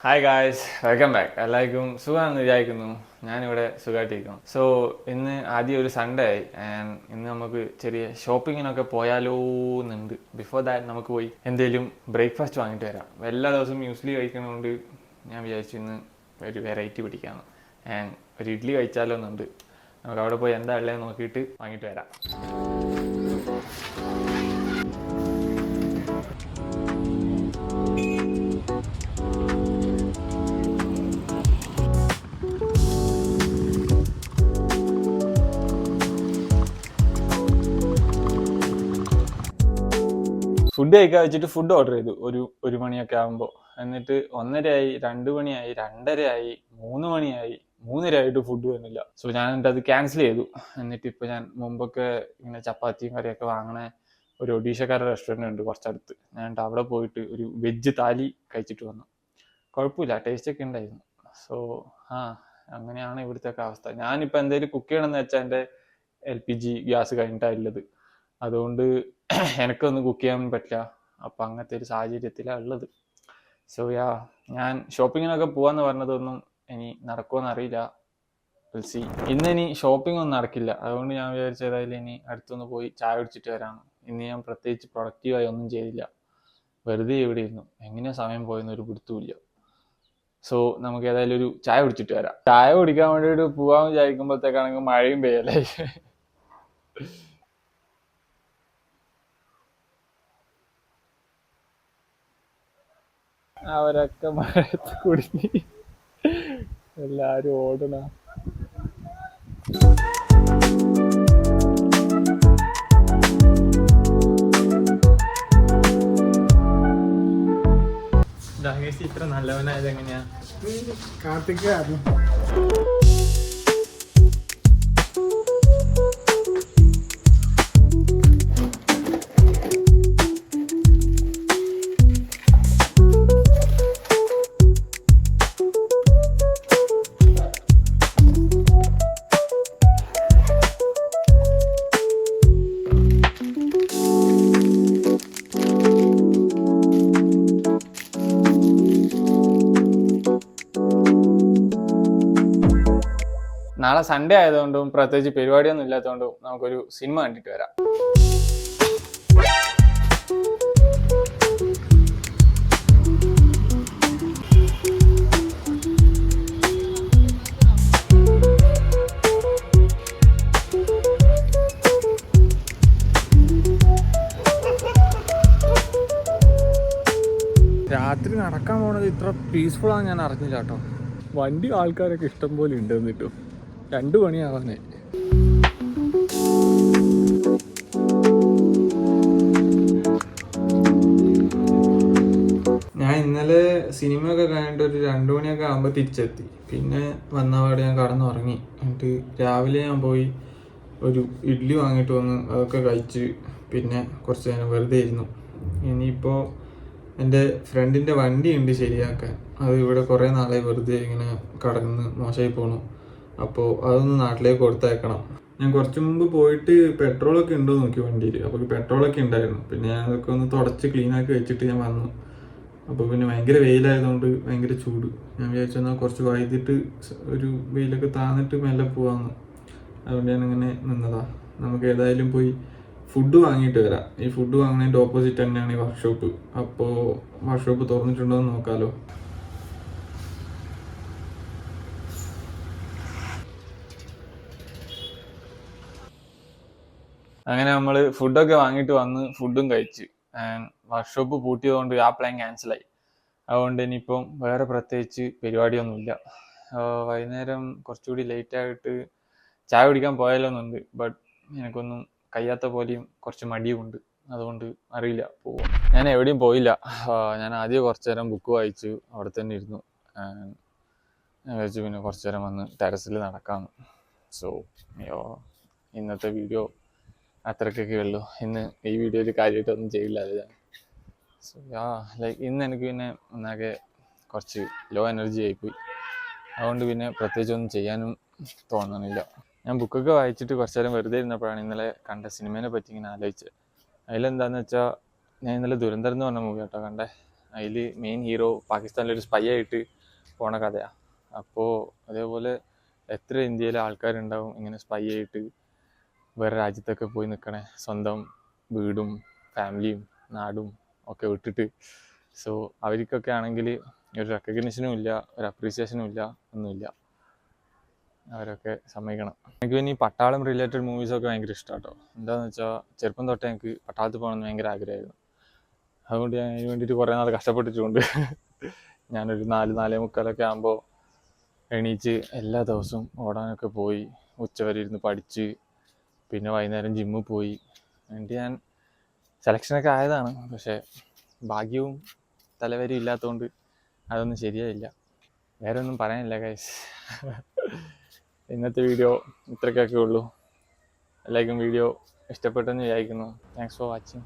Hi guys, welcome back. എല്ലാവർക്കും സുഖമാണെന്ന് വിചാരിക്കുന്നു. ഞാനിവിടെ സുഖമായിട്ടിരിക്കുന്നു. സോ ഇന്ന് ആദ്യം ഒരു സൺഡേ ആയി ആൻഡ് ഇന്ന് നമുക്ക് ചെറിയ ഷോപ്പിങ്ങിനൊക്കെ പോയാലോ എന്നുണ്ട്. ബിഫോർ ദാറ്റ് നമുക്ക് പോയി എന്തെങ്കിലും ബ്രേക്ക്ഫാസ്റ്റ് വാങ്ങിയിട്ട് വരാം. എല്ലാ ദിവസവും മ്യൂസ്ലി കഴിക്കുന്നതുകൊണ്ട് ഞാൻ വിചാരിച്ചു ഇന്ന് ഒരു വെറൈറ്റി പിടിക്കാമെന്ന്. ആൻഡ് ഒരു ഇഡ്ഡലി കഴിച്ചാലോ എന്നുണ്ട്. നമുക്ക് അവിടെ പോയി എന്താ ഉള്ളത് നോക്കിയിട്ട് വാങ്ങിയിട്ട് വരാം. ഫുഡ് കഴിക്കാൻ വെച്ചിട്ട് ഫുഡ് ഓർഡർ ചെയ്തു ഒരു മണിയൊക്കെ ആകുമ്പോൾ. എന്നിട്ട് 1:30 ആയി, 2 മണിയായി, 2:30 ആയി, 3 മണിയായി, 3:30 ആയിട്ട് ഫുഡ് വരുന്നില്ല. സോ ഞാൻ എന്നിട്ട് അത് ക്യാൻസൽ ചെയ്തു. എന്നിട്ട് ഇപ്പം ഞാൻ മുമ്പൊക്കെ ഇങ്ങനെ ചപ്പാത്തിയും കറിയൊക്കെ വാങ്ങണ ഒരു ഒഡീഷക്കാരുടെ റെസ്റ്റോറൻറ്റ് ഉണ്ട് കുറച്ചടുത്ത്. ഞാൻ അവിടെ പോയിട്ട് ഒരു വെജ് താലി കഴിച്ചിട്ട് വന്നു. കുഴപ്പമില്ല, ടേസ്റ്റ് ഒക്കെ ഉണ്ടായിരുന്നു. സോ അങ്ങനെയാണ് ഇവിടുത്തെ അവസ്ഥ. ഞാനിപ്പോൾ എന്തെങ്കിലും കുക്ക് ചെയ്യണമെന്ന് വെച്ചാൽ എൻ്റെ LPG ഗ്യാസ് കഴിഞ്ഞിട്ടാണ് ഉള്ളത്. അതുകൊണ്ട് എനിക്കൊന്നും കുക്ക് ചെയ്യാൻ പറ്റില്ല. അപ്പം അങ്ങനത്തെ ഒരു സാഹചര്യത്തിലാണ് ഉള്ളത്. സോ ഞാൻ ഷോപ്പിങ്ങിനൊക്കെ പോവാന്ന് പറഞ്ഞതൊന്നും ഇനി നടക്കുമെന്ന് അറിയില്ല. സി ഇന്ന് ഇനി ഷോപ്പിംഗ് ഒന്നും നടക്കില്ല. അതുകൊണ്ട് ഞാൻ വിചാരിച്ചതായാലും ഇനി അടുത്തൊന്ന് പോയി ചായ കുടിച്ചിട്ട് വരാം. ഇന്ന് ഞാൻ പ്രത്യേകിച്ച് പ്രൊഡക്റ്റീവായി ഒന്നും ചെയ്തില്ല. വെറുതെ ഇവിടെ ഇരുന്നു. എങ്ങനെയാ സമയം പോയെന്ന് ഒരു പിടുത്തമില്ല. സോ നമുക്ക് ഏതായാലും ഒരു ചായ കുടിച്ചിട്ട് വരാം. ചായ കുടിക്കാൻ വേണ്ടിയിട്ട് പോവാന്ന് വിചാരിക്കുമ്പോഴത്തേക്കാണെങ്കിൽ മഴയും പെയ്യല്ലേ. അവരൊക്കെ മഴയത്ത് കുടുങ്ങി എല്ലാരും ഓടണ. ഇത്ര നല്ലവനായത് എങ്ങനെയാ? കാർത്തിക് നാളെ സൺഡേ ആയതുകൊണ്ടും പ്രത്യേകിച്ച് പരിപാടിയൊന്നും ഇല്ലാത്തതുകൊണ്ടും നമുക്കൊരു സിനിമ കണ്ടിട്ട് വരാം. രാത്രി നടക്കാൻ പോണത് ഇത്ര പീസ്ഫുൾ ആണെന്ന് ഞാൻ അറിഞ്ഞില്ല കേട്ടോ. വണ്ടി ആൾക്കാരൊക്കെ ഇഷ്ടം പോലെ ഉണ്ട്. എന്നിട്ടും 2 മണിയാവാനേ. ഞാൻ ഇന്നലെ സിനിമയൊക്കെ കഴിഞ്ഞിട്ട് ഒരു 2 മണിയൊക്കെ ആകുമ്പോൾ തിരിച്ചെത്തി. പിന്നെ വന്നപാട് ഞാൻ കടന്നുറങ്ങി. എന്നിട്ട് രാവിലെ ഞാൻ പോയി ഒരു ഇഡ്ഡലി വാങ്ങിയിട്ട് വന്ന് അതൊക്കെ കഴിച്ച് പിന്നെ കുറച്ച് നേരം വെറുതെ ഇരുന്നു. ഇനിയിപ്പോൾ എൻ്റെ ഫ്രണ്ടിൻ്റെ വണ്ടി ഉണ്ട് ശരിയാക്കാൻ. അത് ഇവിടെ കുറേ നാളായി വെറുതെ ഇങ്ങനെ കടന്ന് മോശമായി പോണു. അപ്പോൾ അതൊന്ന് നാട്ടിലേക്ക് കൊടുത്തയക്കണം. ഞാൻ കുറച്ച് മുമ്പ് പോയിട്ട് പെട്രോളൊക്കെ ഉണ്ടോ നോക്കി വണ്ടിയിൽ. അപ്പോൾ പെട്രോളൊക്കെ ഉണ്ടായിരുന്നു. പിന്നെ ഞാൻ അതൊക്കെ ഒന്ന് തുടച്ച് ക്ലീനാക്കി വെച്ചിട്ട് ഞാൻ വന്നു. അപ്പോൾ പിന്നെ ഭയങ്കര വെയിലായതുകൊണ്ട് ഭയങ്കര ചൂട്. ഞാൻ വിചാരിച്ചെന്നാൽ കുറച്ച് വൈകിട്ട് ഒരു വെയിലൊക്കെ താന്നിട്ട് മെല്ലെ പോവാമെന്ന്. അതുകൊണ്ട് ഞാനിങ്ങനെ നിന്നതാ. നമുക്ക് ഏതായാലും പോയി ഫുഡ് വാങ്ങിയിട്ട് വരാം. ഈ ഫുഡ് വാങ്ങുന്നതിൻ്റെ ഓപ്പോസിറ്റ് തന്നെയാണ് ഈ വർക്ക്ഷോപ്പ്. അപ്പോൾ വർക്ക്ഷോപ്പ് തുറന്നിട്ടുണ്ടോ എന്ന് നോക്കാമല്ലോ. അങ്ങനെ നമ്മൾ ഫുഡൊക്കെ വാങ്ങിയിട്ട് വന്ന് ഫുഡും കഴിച്ച്. വർക്ക്ഷോപ്പ് പൂട്ടിയതുകൊണ്ട് ആ പ്ലാൻ ക്യാൻസലായി. അതുകൊണ്ട് ഇനിയിപ്പം വേറെ പ്രത്യേകിച്ച് പരിപാടിയൊന്നുമില്ല. വൈകുന്നേരം കുറച്ചുകൂടി ലേറ്റായിട്ട് ചായ കുടിക്കാൻ പോയാലോന്നുണ്ട്. ബട്ട് എനിക്കൊന്നും കഴിയാത്ത പോലെയും കുറച്ച് മടിയുമുണ്ട്. അതുകൊണ്ട് അറിയില്ല പോവും. ഞാൻ എവിടെയും പോയില്ല. ഞാൻ ആദ്യം കുറച്ച് നേരം ബുക്ക് വായിച്ചു, അവിടെ തന്നെ ഇരുന്നു. ഞാൻ വിചാരിച്ചു പിന്നെ കുറച്ച് നേരം വന്ന് ടെറസിൽ നടക്കാമെന്ന്. സോ ഇന്നത്തെ വീഡിയോ അത്രക്കൊക്കെ ഉള്ളൂ. ഇന്ന് ഈ വീഡിയോയിൽ കാര്യമായിട്ടൊന്നും ചെയ്യില്ല അത് ഞാൻ. സോ ലൈക്ക് ഇന്ന് എനിക്ക് പിന്നെ ഒന്നാകെ കുറച്ച് ലോ എനർജി ആയിപ്പോയി. അതുകൊണ്ട് പിന്നെ പ്രത്യേകിച്ച് ഒന്നും ചെയ്യാനും തോന്നണില്ല. ഞാൻ ബുക്കൊക്കെ വായിച്ചിട്ട് കുറച്ച് നേരം വെറുതെ ഇരുന്നപ്പോഴാണ് ഇന്നലെ കണ്ട സിനിമേനെ പറ്റി ഇങ്ങനെ ആലോചിച്ചത്. അതിലെന്താണെന്ന് വെച്ചാൽ ഞാൻ ഇന്നലെ ദുരന്തരം എന്ന് പറഞ്ഞ മൂവി കേട്ടോ കണ്ടേ. അതിൽ മെയിൻ ഹീറോ പാകിസ്ഥാനിലൊരു സ്പൈ ആയിട്ട് പോണ കഥയാണ്. അപ്പോൾ അതേപോലെ എത്ര ഇന്ത്യയിലെ ആൾക്കാരുണ്ടാവും ഇങ്ങനെ സ്പൈ ആയിട്ട് വേറെ രാജ്യത്തൊക്കെ പോയി നിൽക്കണേ, സ്വന്തം വീടും ഫാമിലിയും നാടും ഒക്കെ വിട്ടിട്ട്. സോ അവർക്കൊക്കെ ആണെങ്കിൽ ഒരു റെക്കഗ്നിഷനും ഇല്ല, ഒരു അപ്രീസിയേഷനും ഇല്ല, ഒന്നുമില്ല. അവരൊക്കെ സമ്മതിക്കണം. എനിക്ക് പിന്നെ ഈ പട്ടാളം റിലേറ്റഡ് മൂവീസൊക്കെ ഭയങ്കര ഇഷ്ടമാണ് കേട്ടോ. എന്താണെന്ന് വെച്ചാൽ ചെറുപ്പം തൊട്ടേ എനിക്ക് പട്ടാളത്തിൽ പോകണമെന്ന് ഭയങ്കര ആഗ്രഹമായിരുന്നു. അതുകൊണ്ട് ഞാൻ അതിന് വേണ്ടിയിട്ട് കുറേ നാൾ കഷ്ടപ്പെട്ടിട്ടുണ്ട്. ഞാനൊരു 4-4:45 ആകുമ്പോൾ എണീച്ച് എല്ലാ ദിവസവും ഓടാനൊക്കെ പോയി, ഉച്ചവരെ ഇരുന്ന് പഠിച്ച്, പിന്നെ വൈകുന്നേരം ജിമ്മിൽ പോയി. എന്നിട്ട് ഞാൻ സെലക്ഷനൊക്കെ ആയതാണ്. പക്ഷേ ഭാഗ്യവും തലവരിയും ഇല്ലാത്തതുകൊണ്ട് അതൊന്നും ശരിയായില്ല. വേറെ ഒന്നും പറയാനില്ല ഗൈസ്. ഇന്നത്തെ വീഡിയോ ഇത്രയൊക്കെ ഉള്ളൂ. എല്ലാവർക്കും വീഡിയോ ഇഷ്ടപ്പെട്ടെന്ന് വിചാരിക്കുന്നു. Thanks for watching.